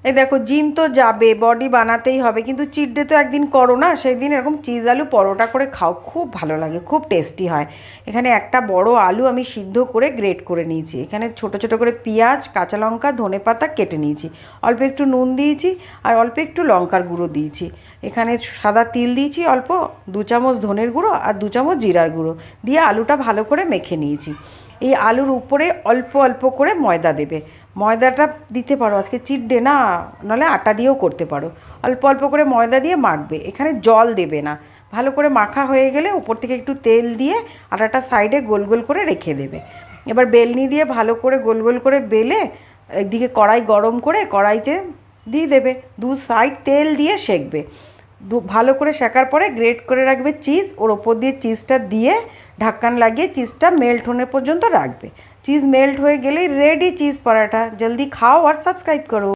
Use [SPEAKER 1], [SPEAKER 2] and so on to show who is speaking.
[SPEAKER 1] এই দেখো, জিম তো যাবে, বডি বানাতেই হবে, কিন্তু চিট ডে তো একদিন করো না, সেই দিন এরকম চিজ আলু পরোটা করে খাও, খুব ভালো লাগে, খুব টেস্টি হয়। এখানে একটা বড় আলু আমি সিদ্ধ করে গ্রেট করে নিয়েছি, এখানে ছোট ছোট করে পেঁয়াজ, কাঁচা লঙ্কা, ধনেপাতা কেটে নিয়েছি, অল্প একটু নুন দিয়েছি, আর অল্প একটু লঙ্কার গুঁড়ো দিয়েছি। এখানে সাদা তিল দিয়েছি অল্প, 2 চামচ ধনের গুঁড়ো আর 2 চামচ জিরার গুঁড়ো দিয়ে আলুটা ভালো করে মেখে নিয়েছি। এই আলুর উপরে অল্প অল্প করে ময়দা দেবে, ময়দাটা দিতে পারো, আজকে চিট ডে না, নাহলে আটা দিয়েও করতে পারো। অল্প অল্প করে ময়দা দিয়ে মাখবে, এখানে জল দেবে না। ভালো করে মাখা হয়ে গেলে উপর থেকে একটু তেল দিয়ে আটাটা সাইডে গোল গোল করে রেখে দেবে। এবার বেলনি দিয়ে ভালো করে গোল গোল করে বেলে একদিকে কড়াই গরম করে কড়াইতে দিয়ে দেবে, 2 সাইড তেল দিয়ে সেঁকবে। ভালো করে শেখার পরে গ্রেট করে রাখবে চিজ, ওর ওপর দিয়ে চিজটা দিয়ে ঢাক্কান লাগিয়ে চিজটা মেল্ট হোনে পর্যন্ত রাখবে। চিজ মেল্ট হয়ে গেলেই রেডি চিজ পরাঠা। জলদি খাও আর সাবস্ক্রাইব করো।